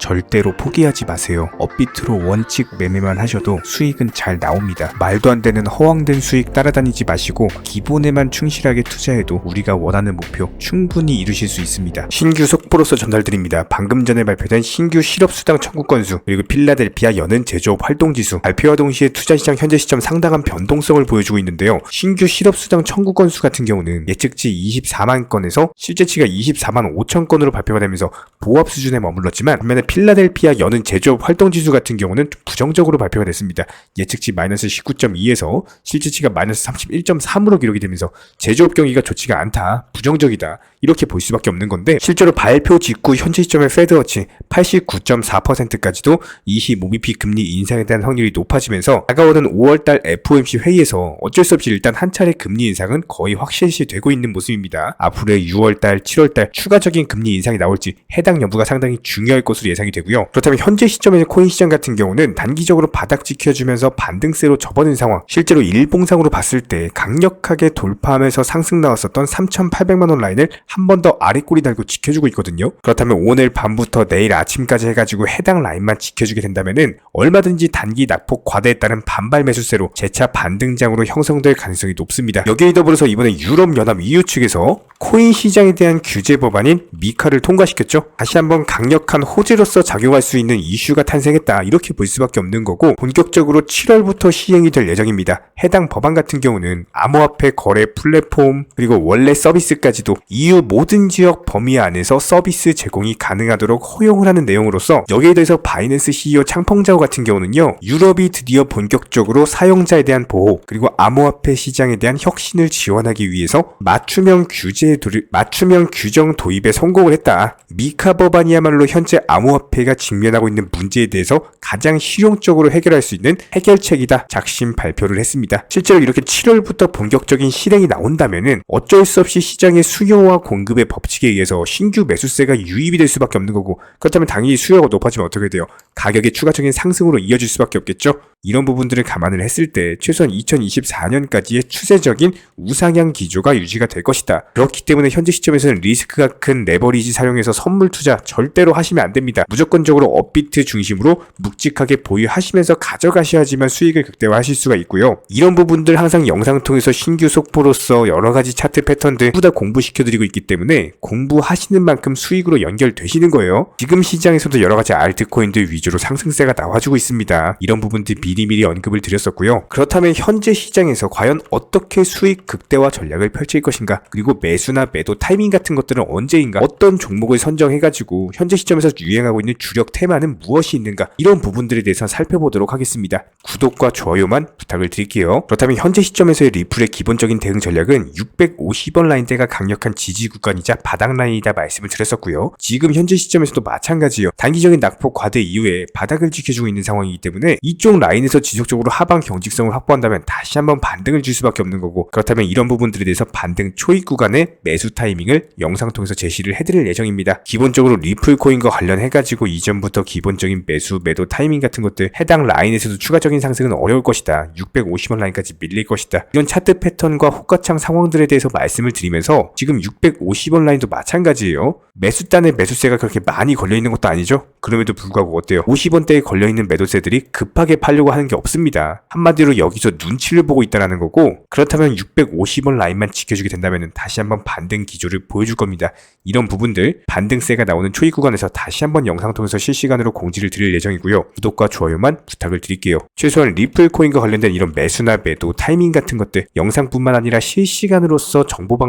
절대로 포기하지 마세요. 업비트로 원칙 매매만 하셔도 수익은 잘 나옵니다. 말도 안 되는 허황된 수익 따라다니지 마시고 기본에만 충실하게 투자해도 우리가 원하는 목표 충분히 이루실 수 있습니다. 신규 속보로서 전달드립니다. 방금 전에 발표된 신규 실업수당 청구 건수, 그리고 필라델피아 여는 제조업 활동지수, 발표와 동시에 투자시장 현재 시점 상당한 변동성을 보여주고 있는데요. 신규 실업수당 청구 건수 같은 경우는 예측치 24만 건에서 실제치가 24만 5천 건으로 발표가 되면서 보합 수준에 머물렀지만, 반면에 필라델피아 여는 제조업 활동지수 같은 경우는 부정적으로 발표가 됐습니다. 예측치 마이너스 19.2에서 실제치가 마이너스 31.3으로 기록이 되면서 제조업 경기가 좋지가 않다, 부정적이다, 이렇게 볼 수밖에 없는 건데, 실제로 발표 직후 현재 시점의 페드워치 89.4%까지도 25bp 금리 인상에 대한 확률이 높아지면서 다가오는 5월달 FOMC 회의에서 어쩔 수 없이 일단 한 차례 금리 인상은 거의 확실시되고 있는 모습입니다. 앞으로의 6월달, 7월달 추가적인 금리 인상이 나올지 해당 여부가 상당히 중요할 것으로 예상이 되고요. 그렇다면 현재 시점에서 코인 시장 같은 경우는 단기적으로 바닥 지켜주면서 반등세로 접어든 상황, 실제로 일봉상으로 봤을 때 강력하게 돌파하면서 상승 나왔었던 3,800만 원 라인을 한 번 더 아래 꼬리 달고 지켜주고 있거든요. 그렇다면 오늘 밤부터 내일 아침까지 해가지고 해당 라인만 지켜주게 된다면은 얼마든지 단기 낙폭 과대에 따른 반발 매수세로 재차 반등장으로 형성될 가능성이 높습니다. 여기에 더불어서 이번에 유럽연합 EU 측에서 코인 시장에 대한 규제 법안인 미카를 통과시켰죠. 다시 한번 강력한 호재로서 작용할 수 있는 이슈가 탄생했다, 이렇게 볼 수밖에 없는 거고, 본격적으로 7월부터 시행이 될 예정입니다. 해당 법안 같은 경우는 암호화폐 거래 플랫폼, 그리고 원래 서비스까지도 EU 모든 지역 범위 안에서 서비스 제공이 가능하도록 허용을 하는 내용으로서, 여기에 대해서 바이낸스 CEO 창펑자오 같은 경우는요, 유럽이 드디어 본격적으로 사용자에 대한 보호, 그리고 암호화폐 시장에 대한 혁신을 지원하기 위해서 맞춤형 규정 도입에 성공을 했다. 미카 법안이야말로 현재 암호화폐가 직면하고 있는 문제에 대해서 가장 실용적으로 해결할 수 있는 해결책이다, 작심 발표를 했습니다. 실제로 이렇게 7월부터 본격적인 실행이 나온다면은 어쩔 수 없이 시장의 수요와 공급의 법칙에 의해서 신규 매수세가 유입이 될 수밖에 없는 거고, 그렇다면 당연히 수요가 높아지면 어떻게 돼요? 가격의 추가적인 상승으로 이어질 수밖에 없겠죠? 이런 부분들을 감안을 했을 때 최소한 2024년까지의 추세적인 우상향 기조가 유지가 될 것이다. 그렇기 때문에 현재 시점에서는 리스크가 큰 레버리지 사용해서 선물 투자 절대로 하시면 안 됩니다. 무조건적으로 업비트 중심으로 묵직하게 보유하시면서 가져가셔야지만 수익을 극대화하실 수가 있고요. 이런 부분들 항상 영상 통해서 신규 속보로서 여러가지 차트 패턴들 보다 공부시켜드리고 있기 때문에 공부하시는 만큼 수익으로 연결되시는 거예요. 지금 시장에서도 여러가지 알트코인들 위주로 상승세가 나와주고 있습니다. 이런 부분들 미리미리 언급을 드렸었고요. 그렇다면 현재 시장에서 과연 어떻게 수익 극대화 전략을 펼칠 것인가, 그리고 매수나 매도 타이밍 같은 것들은 언제인가, 어떤 종목을 선정해가지고 현재 시점에서 유행하고 있는 주력 테마는 무엇이 있는가, 이런 부분들에 대해서 살펴보도록 하겠습니다. 구독과 좋아요만 부탁을 드릴게요. 그렇다면 현재 시점에서의 리플의 기본적인 대응 전략은 650원 라인대가 강력한 지지 구간이자 바닥 라인이다 말씀을 드렸었고요. 지금 현재 시점에서도 마찬가지예요. 단기적인 낙폭 과대 이후에 바닥을 지켜주고 있는 상황이기 때문에 이쪽 라인에서 지속적으로 하방 경직성을 확보한다면 다시 한번 반등을 줄 수밖에 없는 거고, 그렇다면 이런 부분들에 대해서 반등 초입 구간의 매수 타이밍을 영상 통해서 제시를 해드릴 예정입니다. 기본적으로 리플 코인과 관련해가지고 이전부터 기본적인 매수 매도 타이밍 같은 것들 해당 라인에서도 추가적인 상승은 어려울 것이다, 650원 라인까지 밀릴 것이다, 이런 차트 패턴과 호가창 상황들에 대해서 말씀을 드리면서, 지금 650원 라인도 마찬가지예요. 매수단에 매수세가 그렇게 많이 걸려있는 것도 아니죠. 그럼에도 불구하고 어때요? 50원대에 걸려있는 매도세들이 급하게 팔려고 하는 게 없습니다. 한마디로 여기서 눈치를 보고 있다는 거고, 그렇다면 650원 라인만 지켜주게 된다면 다시 한번 반등 기조를 보여줄 겁니다. 이런 부분들 반등세가 나오는 초입 구간에서 다시 한번 영상 통해서 실시간으로 공지를 드릴 예정이고요. 구독과 좋아요만 부탁을 드릴게요. 최소한 리플 코인과 관련된 이런 매수나 매도 타이밍 같은 것들 영상뿐만 아니라 실시간으로서 정보를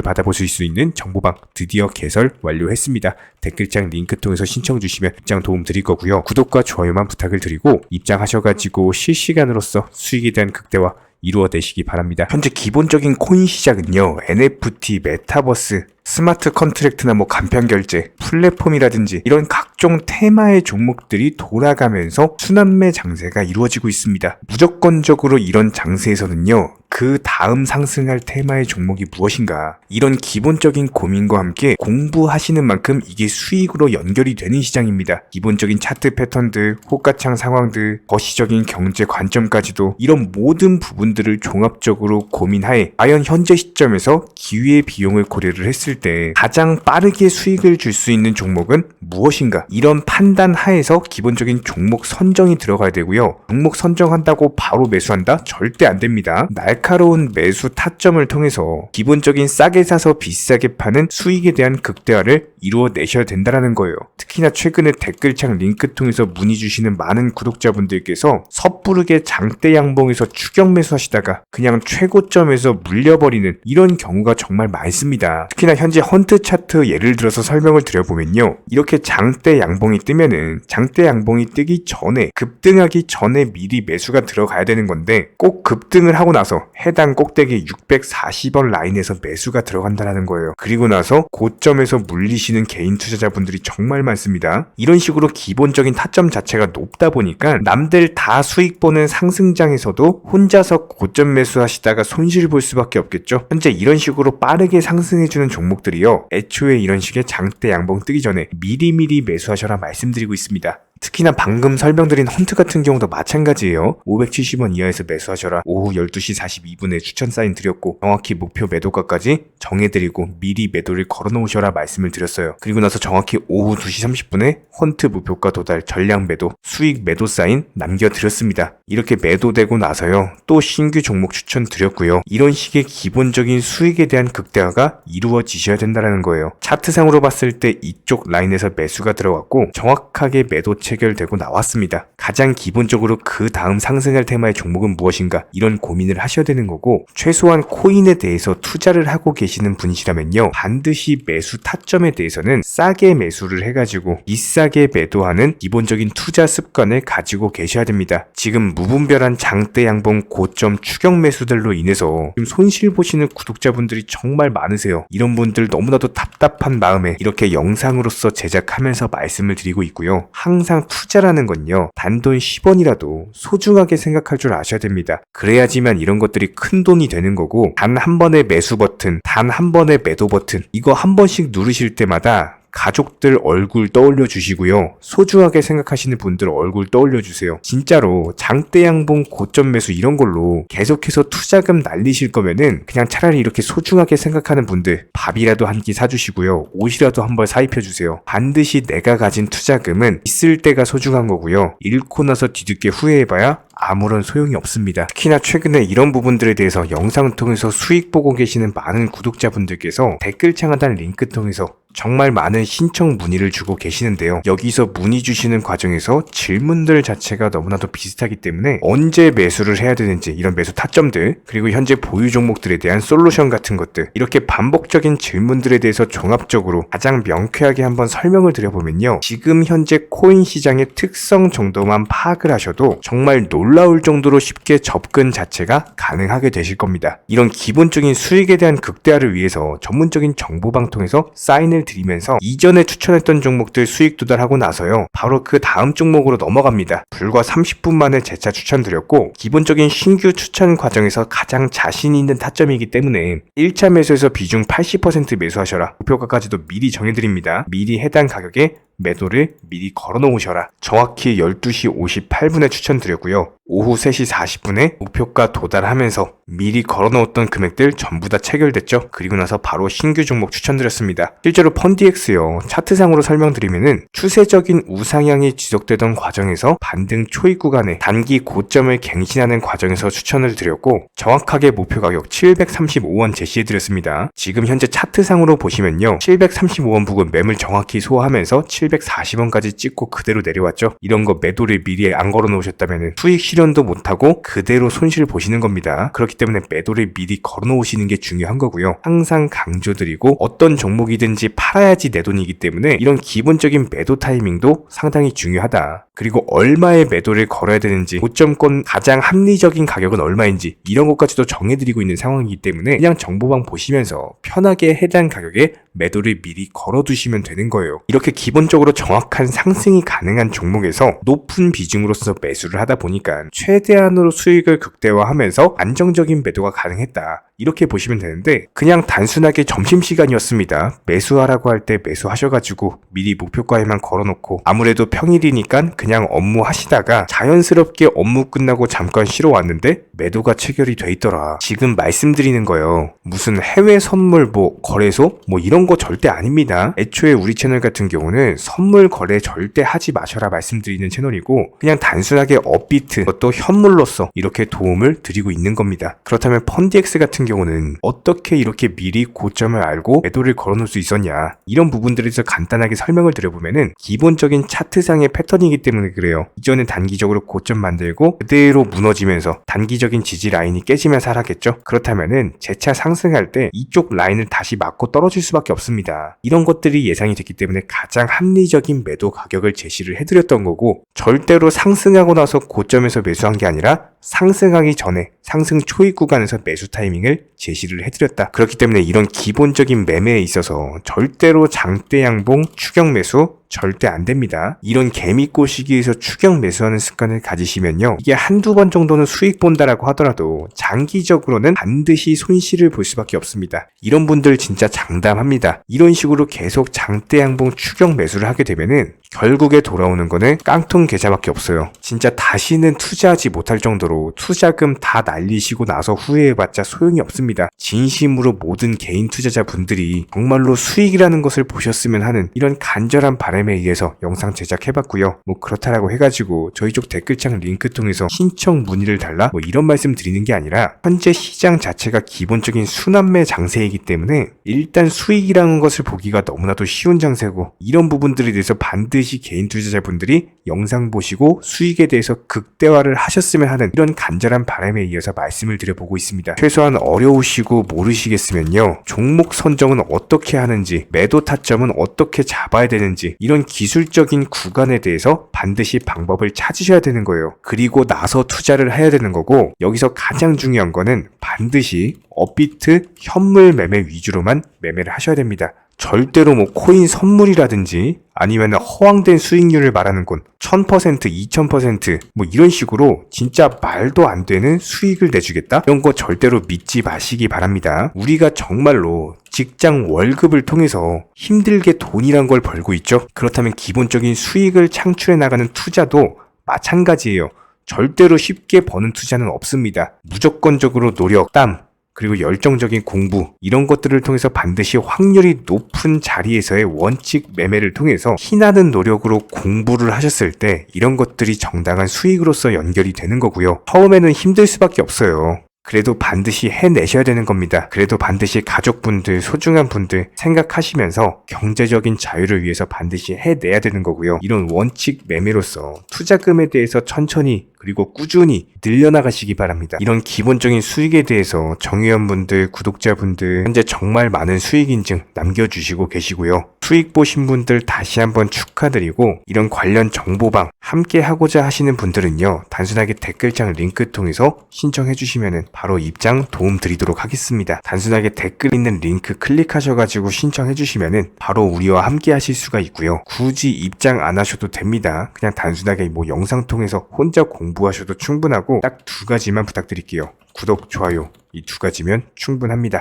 받아보실 수 있는 정보방 드디어 개설 완료했습니다. 댓글창 링크 통해서 신청 주시면 입장 도움 드릴 거고요. 구독과 좋아요만 부탁을 드리고 입장하셔가지고 실시간으로서 수익에 대한 극대화 이루어내시기 바랍니다. 현재 기본적인 코인 시장은요, NFT, 메타버스, 스마트 컨트랙트나 간편결제, 플랫폼이라든지 이런 각종 테마의 종목들이 돌아가면서 순환매 장세가 이루어지고 있습니다. 무조건적으로 이런 장세에서는요, 그 다음 상승할 테마의 종목이 무엇인가, 이런 기본적인 고민과 함께 공부하시는 만큼 이게 수익으로 연결이 되는 시장입니다. 기본적인 차트 패턴들, 호가창 상황들, 거시적인 경제 관점까지도 이런 모든 부분들을 종합적으로 고민하에 과연 현재 시점에서 기회의 비용을 고려를 했을 봤을 때 가장 빠르게 수익을 줄 수 있는 종목은 무엇인가? 이런 판단 하에서 기본적인 종목 선정이 들어가야 되고요. 종목 선정한다고 바로 매수한다? 절대 안 됩니다. 날카로운 매수 타점을 통해서 기본적인 싸게 사서 비싸게 파는 수익에 대한 극대화를 이루어내셔야 된다는 거예요. 특히나 최근에 댓글창 링크 통해서 문의 주시는 많은 구독자분들께서 섣부르게 장대 양봉에서 추격 매수하시다가 그냥 최고점에서 물려버리는 이런 경우가 정말 많습니다. 특히나 현재 헌트 차트 예를 들어서 설명을 드려보면요. 이렇게 장대 양봉이 뜨면은 장대 양봉이 뜨기 전에 급등하기 전에 미리 매수가 들어가야 되는 건데 꼭 급등을 하고 나서 해당 꼭대기 640원 라인에서 매수가 들어간다는 거예요. 그리고 나서 고점에서 물리시는 개인 투자자분들이 정말 많습니다. 이런 식으로 기본적인 타점 자체가 높다 보니까 남들 다 수익 보는 상승장에서도 혼자서 고점 매수하시다가 손실 볼 수밖에 없겠죠. 현재 이런 식으로 빠르게 상승해주는 종목들이요. 애초에 이런 식의 장대 양봉 뜨기 전에 미리미리 매수하셔라 말씀드리고 있습니다. 특히나 방금 설명드린 헌트 같은 경우도 마찬가지예요. 570원 이하에서 매수하셔라. 오후 12시 42분에 추천 사인 드렸고 정확히 목표 매도가까지 정해드리고 미리 매도를 걸어놓으셔라 말씀을 드렸어요. 그리고 나서 정확히 오후 2시 30분에 헌트 목표가 도달 전량 매도 수익 매도 사인 남겨드렸습니다. 이렇게 매도되고 나서요. 또 신규 종목 추천 드렸고요. 이런 식의 기본적인 수익에 대한 극대화가 이루어지셔야 된다는 거예요. 차트상으로 봤을 때 이쪽 라인에서 매수가 들어갔고 정확하게 매도 체결되고 나왔습니다. 가장 기본적으로 그 다음 상승할 테마의 종목은 무엇인가 이런 고민을 하셔야 되는 거고 최소한 코인에 대해서 투자를 하고 계시는 분이시라면요. 반드시 매수 타점에 대해서는 싸게 매수를 해가지고 비싸게 매도하는 기본적인 투자 습관을 가지고 계셔야 됩니다. 지금 무분별한 장대 양봉 고점 추격 매수들로 인해서 지금 손실 보시는 구독자분들이 정말 많으세요. 이런 분들 너무나도 답답한 마음에 이렇게 영상으로서 제작하면서 말씀을 드리고 있고요. 항상 투자라는 건요. 단돈 10원이라도 소중하게 생각할 줄 아셔야 됩니다. 그래야지만 이런 것들이 큰 돈이 되는 거고 단 한 번의 매수 버튼, 단 한 번의 매도 버튼 이거 한 번씩 누르실 때마다 가족들 얼굴 떠올려 주시고요. 소중하게 생각하시는 분들 얼굴 떠올려 주세요. 진짜로 장대 양봉 고점 매수 이런 걸로 계속해서 투자금 날리실 거면은 그냥 차라리 이렇게 소중하게 생각하는 분들 밥이라도 한 끼 사주시고요. 옷이라도 한 벌 사입혀 주세요. 반드시 내가 가진 투자금은 있을 때가 소중한 거고요. 잃고 나서 뒤늦게 후회해봐야 아무런 소용이 없습니다. 특히나 최근에 이런 부분들에 대해서 영상을 통해서 수익 보고 계시는 많은 구독자분들께서 댓글창 하단 링크 통해서 정말 많은 신청 문의를 주고 계시는데요. 여기서 문의 주시는 과정에서 질문들 자체가 너무나도 비슷하기 때문에 언제 매수를 해야 되는지 이런 매수 타점들 그리고 현재 보유 종목들에 대한 솔루션 같은 것들 이렇게 반복적인 질문들에 대해서 종합적으로 가장 명쾌하게 한번 설명을 드려보면요. 지금 현재 코인 시장의 특성 정도만 파악을 하셔도 정말 놀라울 정도로 쉽게 접근 자체가 가능하게 되실 겁니다. 이런 기본적인 수익에 대한 극대화를 위해서 전문적인 정보방통에서 사인을 드리면서 이전에 추천했던 종목들 수익 도달하고 나서요. 바로 그 다음 종목으로 넘어갑니다. 불과 30분 만에 재차 추천드렸고 기본적인 신규 추천 과정에서 가장 자신 있는 타점이기 때문에 1차 매수에서 비중 80% 매수하셔라. 목표가까지도 미리 정해드립니다. 미리 해당 가격에 매도를 미리 걸어놓으셔라. 정확히 12시 58분에 추천드렸고요. 오후 3시 40분에 목표가 도달하면서 미리 걸어놓았던 금액들 전부 다 체결됐죠. 그리고 나서 바로 신규 종목 추천드렸습니다. 실제로 펀디엑스요. 차트상으로 설명드리면은 추세적인 우상향이 지속되던 과정에서 반등 초입 구간에 단기 고점을 갱신하는 과정에서 추천을 드렸고 정확하게 목표 가격 735원 제시해드렸습니다. 지금 현재 차트상으로 보시면요. 735원 부근 매물 정확히 소화하면서 740원까지 찍고 그대로 내려왔죠. 이런 거 매도를 미리 안 걸어 놓으셨다면 수익 실현도 못하고 그대로 손실 보시는 겁니다. 그렇기 때문에 매도를 미리 걸어 놓으시는 게 중요한 거고요. 항상 강조드리고 어떤 종목이든지 팔아야지 내 돈이기 때문에 이런 기본적인 매도 타이밍도 상당히 중요하다. 그리고 얼마의 매도를 걸어야 되는지 고점권 가장 합리적인 가격은 얼마인지 이런 것까지도 정해드리고 있는 상황이기 때문에 그냥 정보방 보시면서 편하게 해당 가격에 매도를 미리 걸어두시면 되는 거예요. 이렇게 기본적으로 정확한 상승이 가능한 종목에서 높은 비중으로서 매수를 하다 보니까 최대한으로 수익을 극대화하면서 안정적인 매도가 가능했다. 이렇게 보시면 되는데 그냥 단순하게 점심시간이었습니다. 매수하라고 할 때 매수하셔가지고 미리 목표가에만 걸어놓고 아무래도 평일이니까 그냥 업무 하시다가 자연스럽게 업무 끝나고 잠깐 쉬러 왔는데 매도가 체결이 돼 있더라. 지금 말씀드리는 거예요. 무슨 해외 선물 뭐 거래소 뭐 이런 거 절대 아닙니다. 애초에 우리 채널 같은 경우는 선물 거래 절대 하지 마셔라 말씀드리는 채널이고 그냥 단순하게 업비트 또 현물로서 이렇게 도움을 드리고 있는 겁니다. 그렇다면 펀디엑스 같은 경우는 어떻게 이렇게 미리 고점을 알고 매도를 걸어놓을 수 있었냐, 이런 부분들에 대해서 간단하게 설명을 드려보면은 기본적인 차트상의 패턴이기 때문에 그래요. 이전에 단기적으로 고점 만들고 그대로 무너지면서 단기적인 지지 라인이 깨지면서 하락했죠. 그렇다면은 재차 상승할 때 이쪽 라인을 다시 맞고 떨어질 수밖에 없습니다. 이런 것들이 예상이 됐기 때문에 가장 합리적인 매도 가격을 제시를 해드렸던 거고, 절대로 상승하고 나서 고점에서 매수한 게 아니라 상승하기 전에 상승 초입 구간에서 매수 타이밍을 제시를 해드렸다. 그렇기 때문에 이런 기본적인 매매에 있어서 절대로 장대 양봉 추격 매수 절대 안 됩니다. 이런 개미꼬 시기에서 추격 매수하는 습관을 가지시면요, 이게 한두 번 정도는 수익 본다라고 하더라도 장기적으로는 반드시 손실을 볼 수밖에 없습니다. 이런 분들 진짜 장담합니다. 이런 식으로 계속 장대 양봉 추격 매수를 하게 되면은 결국에 돌아오는 거는 깡통 계좌밖에 없어요. 진짜 다시는 투자하지 못할 정도로 투자금 다 날리시고 나서 후회해봤자 소용이 없습니다. 진심으로 모든 개인 투자자분들이 정말로 수익이라는 것을 보셨으면 하는 이런 간절한 바람에 의해서 영상 제작해봤고요. 뭐 그렇다라고 해가지고 저희 쪽 댓글창 링크 통해서 신청 문의를 달라 뭐 이런 말씀 드리는 게 아니라 현재 시장 자체가 기본적인 순환매 장세이기 때문에 일단 수익이라는 것을 보기가 너무나도 쉬운 장세고, 이런 부분들에 대해서 반드시 개인 투자자분들이 영상 보시고 수익에 대해서 극대화를 하셨으면 하는 이런 간절한 바람에 이어서 말씀을 드려보고 있습니다. 최소한 어려우시고 모르시겠으면요, 종목 선정은 어떻게 하는지, 매도 타점은 어떻게 잡아야 되는지, 이런 기술적인 구간에 대해서 반드시 방법을 찾으셔야 되는 거예요. 그리고 나서 투자를 해야 되는 거고, 여기서 가장 중요한 거는 반드시 업비트 현물 매매 위주로만 매매를 하셔야 됩니다. 절대로 뭐 코인 선물이라든지 아니면 허황된 수익률을 말하는 건 1000%, 2000% 뭐 이런 식으로 진짜 말도 안 되는 수익을 내주겠다? 이런 거 절대로 믿지 마시기 바랍니다. 우리가 정말로 직장 월급을 통해서 힘들게 돈이란 걸 벌고 있죠. 그렇다면 기본적인 수익을 창출해 나가는 투자도 마찬가지예요. 절대로 쉽게 버는 투자는 없습니다. 무조건적으로 노력, 땀, 그리고 열정적인 공부, 이런 것들을 통해서 반드시 확률이 높은 자리에서의 원칙 매매를 통해서 피나는 노력으로 공부를 하셨을 때 이런 것들이 정당한 수익으로서 연결이 되는 거고요. 처음에는 힘들 수밖에 없어요. 그래도 반드시 해내셔야 되는 겁니다. 그래도 반드시 가족분들, 소중한 분들 생각하시면서 경제적인 자유를 위해서 반드시 해내야 되는 거고요. 이런 원칙 매매로서 투자금에 대해서 천천히 그리고 꾸준히 늘려나가시기 바랍니다. 이런 기본적인 수익에 대해서 정의원분들, 구독자분들 현재 정말 많은 수익 인증 남겨주시고 계시고요. 수익 보신 분들 다시 한번 축하드리고, 이런 관련 정보방 함께 하고자 하시는 분들은요, 단순하게 댓글창 링크 통해서 신청해 주시면은 바로 입장 도움 드리도록 하겠습니다. 단순하게 댓글 있는 링크 클릭하셔가지고 신청해 주시면은 바로 우리와 함께 하실 수가 있고요. 굳이 입장 안 하셔도 됩니다. 그냥 단순하게 뭐 영상 통해서 혼자 공부하셔도 충분하고 딱 두 가지만 부탁드릴게요. 구독, 좋아요, 이 두 가지면 충분합니다.